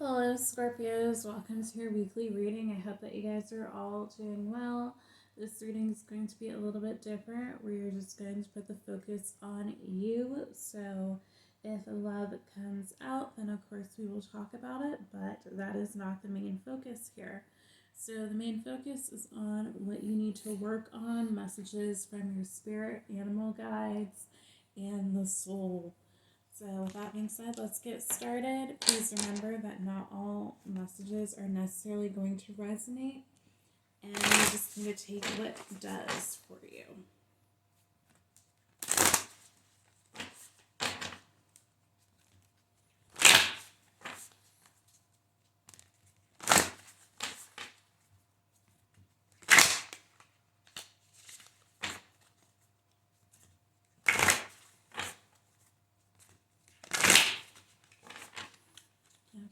Hello, Scorpios. Welcome to your weekly reading. I hope that you guys are all doing well. This reading is going to be a little bit different. We're just going to put the focus on you. So, if love comes out, then of course we will talk about it, but that is not the main focus here. So, the main focus is on what you need to work on, messages from your spirit, animal guides, and the soul. So with that being said, let's get started. Please remember that not all messages are necessarily going to resonate, and you're just going to take what does for you.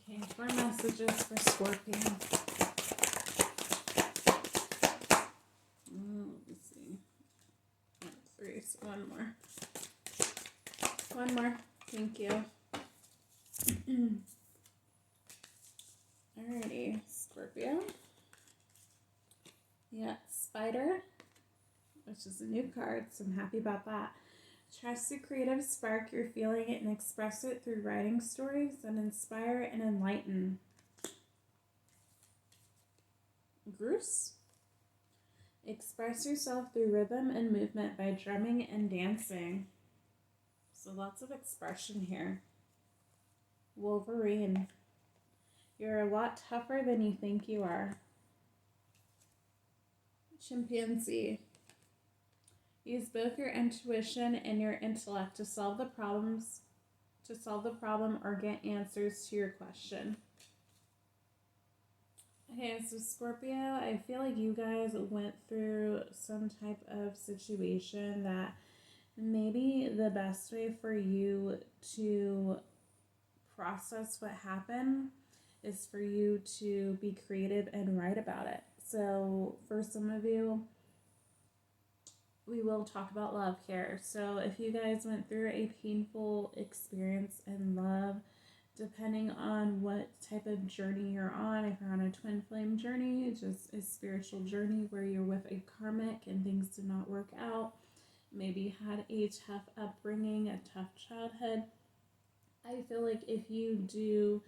Okay, 4 messages for Scorpio. Let me see. 3, so one more. One more. Thank you. Alrighty, Scorpio. Yeah, Spider, which is a new card, so I'm happy about that. Trust the creative spark you're feeling it and express it through writing stories that inspire and enlighten. Goose. Express yourself through rhythm and movement by drumming and dancing. So lots of expression here. Wolverine. You're a lot tougher than you think you are. Chimpanzee. Use both your intuition and your intellect to solve the problem or get answers to your question. Okay, so Scorpio, I feel like you guys went through some type of situation that maybe the best way for you to process what happened is for you to be creative and write about it. So for some of you, we will talk about love here. So if you guys went through a painful experience in love, depending on what type of journey you're on, if you're on a twin flame journey, just a spiritual journey where you're with a karmic and things did not work out, maybe had a tough upbringing, a tough childhood, I feel like if you do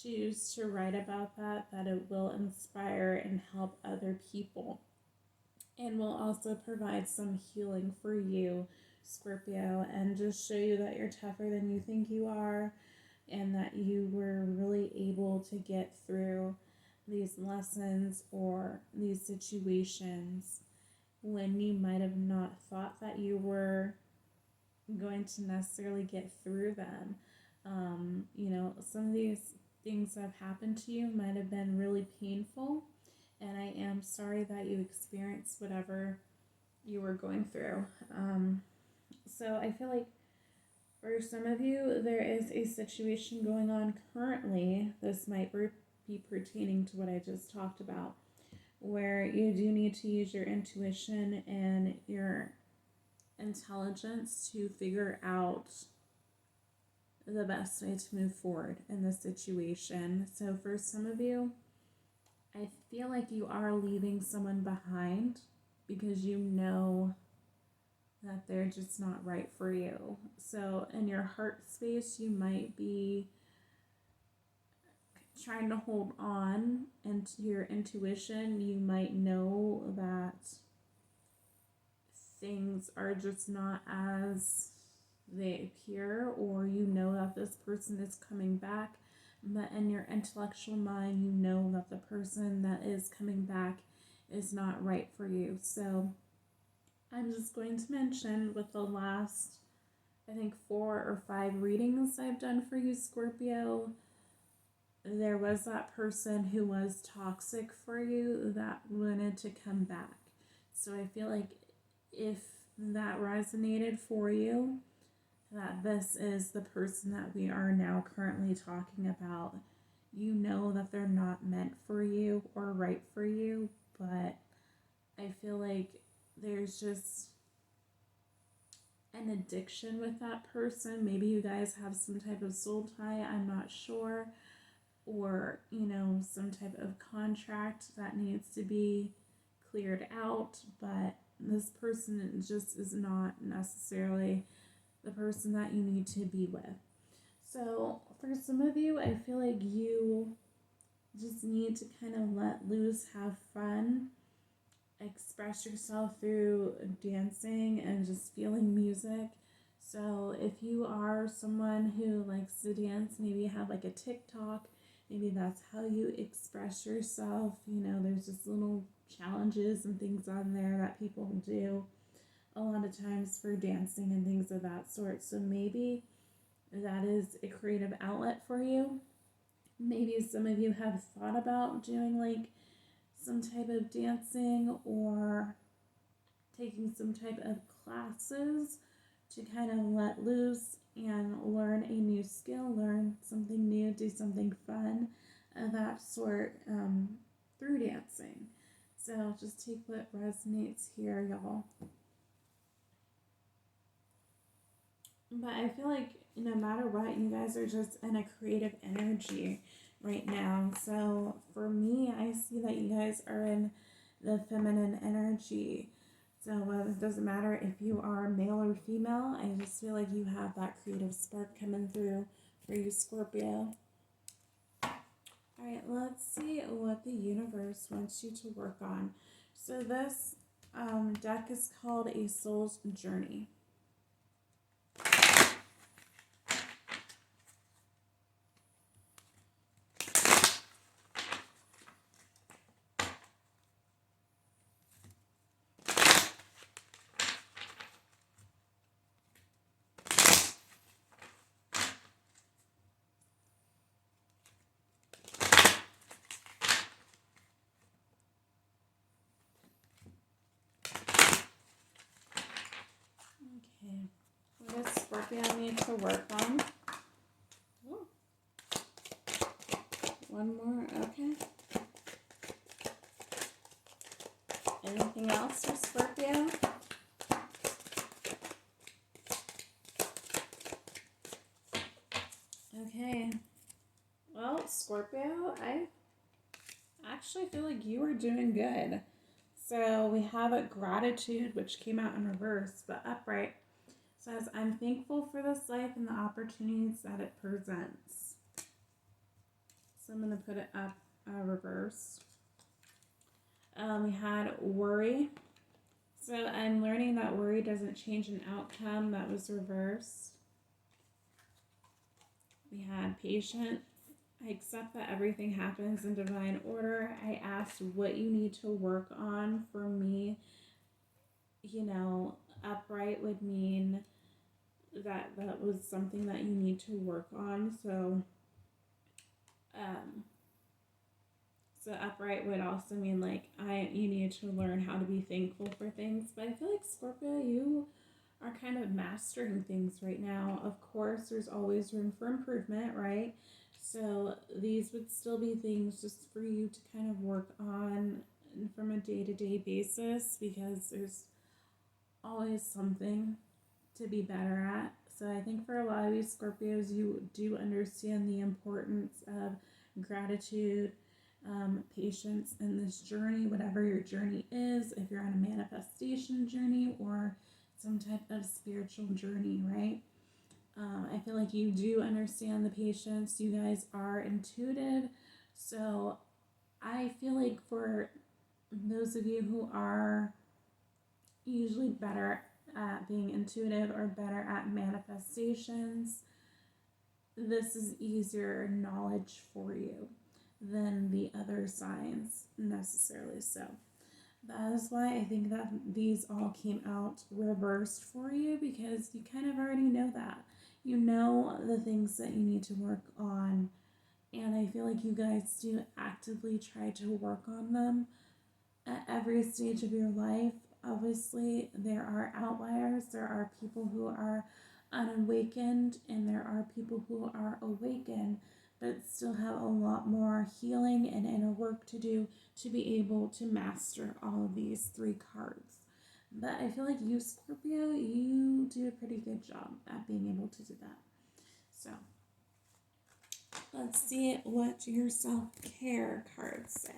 choose to write about that it will inspire and help other people. And will also provide some healing for you, Scorpio, and just show you that you're tougher than you think you are and that you were really able to get through these lessons or these situations when you might have not thought that you were going to necessarily get through them. Some of these things that have happened to you might have been really painful, and I am sorry that you experienced whatever you were going through. So I feel like for some of you, there is a situation going on currently. This might be pertaining to what I just talked about, where you do need to use your intuition and your intelligence to figure out the best way to move forward in this situation. So for some of you, I feel like you are leaving someone behind because you know that they're just not right for you. So in your heart space, you might be trying to hold on and to your intuition. You might know that things are just not as they appear, or you know that this person is coming back, but in your intellectual mind you know that the person that is coming back is not right for you. So I'm just going to mention, with the last, I think 4 or 5 readings I've done for you, Scorpio, there was that person who was toxic for you that wanted to come back. So I feel like if that resonated for you, that this is the person that we are now currently talking about. You know that they're not meant for you or right for you, but I feel like there's just an addiction with that person. Maybe you guys have some type of soul tie, I'm not sure. or, some type of contract that needs to be cleared out, but this person just is not necessarily the person that you need to be with. So, for some of you, I feel like you just need to kind of let loose, have fun, express yourself through dancing and just feeling music. So if you are someone who likes to dance, maybe have like a TikTok, maybe that's how you express yourself. There's just little challenges and things on there that people do a lot of times for dancing and things of that sort. So maybe that is a creative outlet for you. Maybe some of you have thought about doing like some type of dancing or taking some type of classes to kind of let loose and learn a new skill, learn something new, do something fun of that sort through dancing. So just take what resonates here, y'all. But I feel like no matter what, you guys are just in a creative energy right now. So for me, I see that you guys are in the feminine energy. So it doesn't matter if you are male or female. I just feel like you have that creative spark coming through for you, Scorpio. All right, let's see what the universe wants you to work on. So this deck is called A Soul's Journey. Okay, what does Scorpio need to work on? Oh. One more, okay. Anything else for Scorpio? Okay. Well, Scorpio, I actually feel like you are doing good. So we have a gratitude, which came out in reverse, but upright. Says, I'm thankful for this life and the opportunities that it presents. So I'm going to put it up reverse. We had worry. So I'm learning that worry doesn't change an outcome. That was reversed. We had patient. I accept that everything happens in divine order. I asked what you need to work on. For me, upright would mean that was something that you need to work on. So upright would also mean like you need to learn how to be thankful for things. But I feel like Scorpio, you are kind of mastering things right now. Of course, there's always room for improvement, right? So these would still be things just for you to kind of work on from a day-to-day basis, because there's always something to be better at. So I think for a lot of these Scorpios, you do understand the importance of gratitude, patience in this journey, whatever your journey is, if you're on a manifestation journey or some type of spiritual journey, right? I feel like you do understand the patience. You guys are intuitive. So I feel like for those of you who are usually better at being intuitive or better at manifestations, this is easier knowledge for you than the other signs necessarily. So that is why I think that these all came out reversed for you, because you kind of already know that. You know the things that you need to work on, and I feel like you guys do actively try to work on them at every stage of your life. Obviously, there are outliers. There are people who are unawakened, and there are people who are awakened, but still have a lot more healing and inner work to do to be able to master all of these three cards. But I feel like you, Scorpio, you do a pretty good job at being able to do that. So Let's see what your self-care cards say.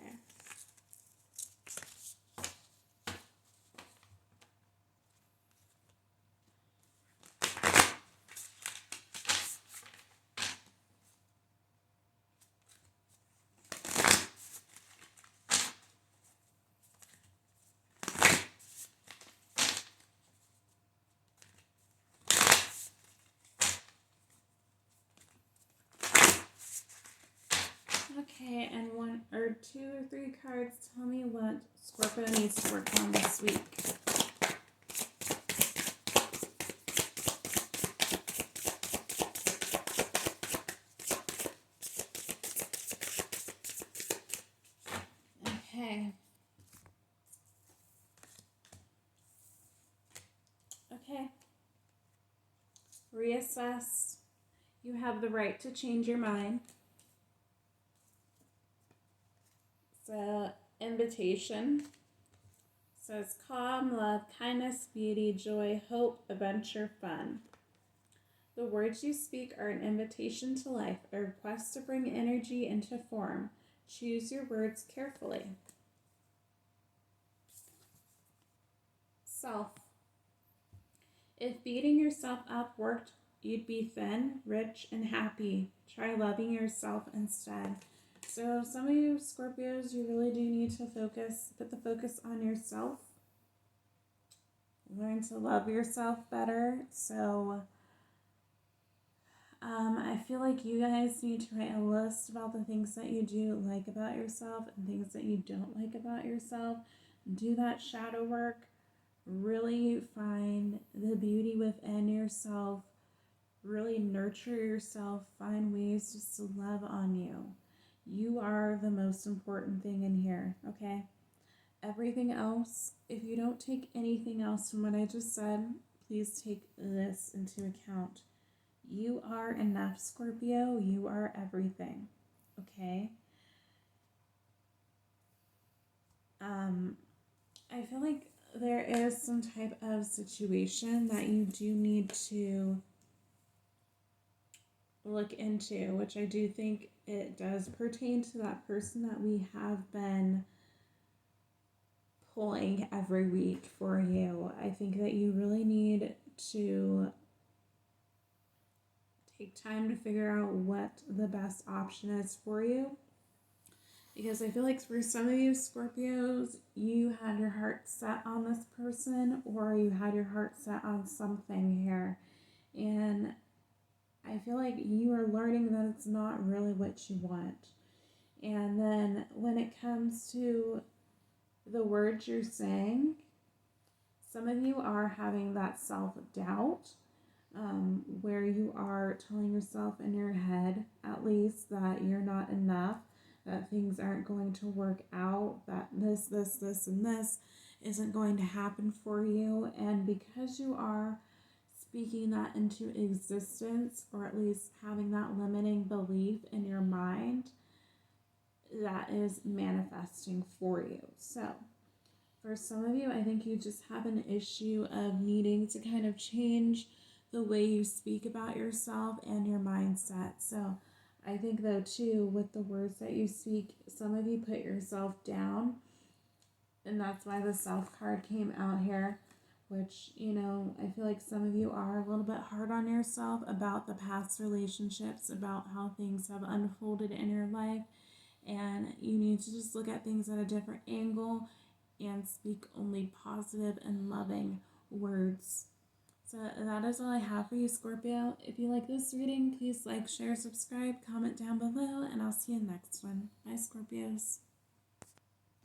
Okay, and one or two or three cards tell me what Scorpio needs to work on this week. Okay. Okay. Reassess. You have the right to change your mind. So, invitation says calm, love, kindness, beauty, joy, hope, adventure, fun. The words you speak are an invitation to life, a request to bring energy into form. Choose your words carefully. Self. If beating yourself up worked, you'd be thin, rich, and happy. Try loving yourself instead. So some of you Scorpios, you really do need to put the focus on yourself. Learn to love yourself better. So I feel like you guys need to write a list about the things that you do like about yourself and things that you don't like about yourself. Do that shadow work. Really find the beauty within yourself. Really nurture yourself. Find ways just to love on you. You are the most important thing in here, okay? Everything else, if you don't take anything else from what I just said, please take this into account. You are enough, Scorpio. You are everything, okay? I feel like there is some type of situation that you do need to look into, which I do think it does pertain to that person that we have been pulling every week for you. I think that you really need to take time to figure out what the best option is for you. Because I feel like for some of you Scorpios, you had your heart set on this person or you had your heart set on something here. And I feel like you are learning that it's not really what you want. And then when it comes to the words you're saying, some of you are having that self-doubt where you are telling yourself in your head, at least, that you're not enough, that things aren't going to work out, that this, and this isn't going to happen for you. And because you are speaking that into existence, or at least having that limiting belief in your mind, that is manifesting for you. So for some of you, I think you just have an issue of needing to kind of change the way you speak about yourself and your mindset. So I think though too, with the words that you speak, some of you put yourself down, and that's why the self card came out here, which, you know, I feel like some of you are a little bit hard on yourself about the past relationships, about how things have unfolded in your life, and you need to just look at things at a different angle and speak only positive and loving words. So that is all I have for you, Scorpio. If you like this reading, please like, share, subscribe, comment down below, and I'll see you next one. Bye, Scorpios.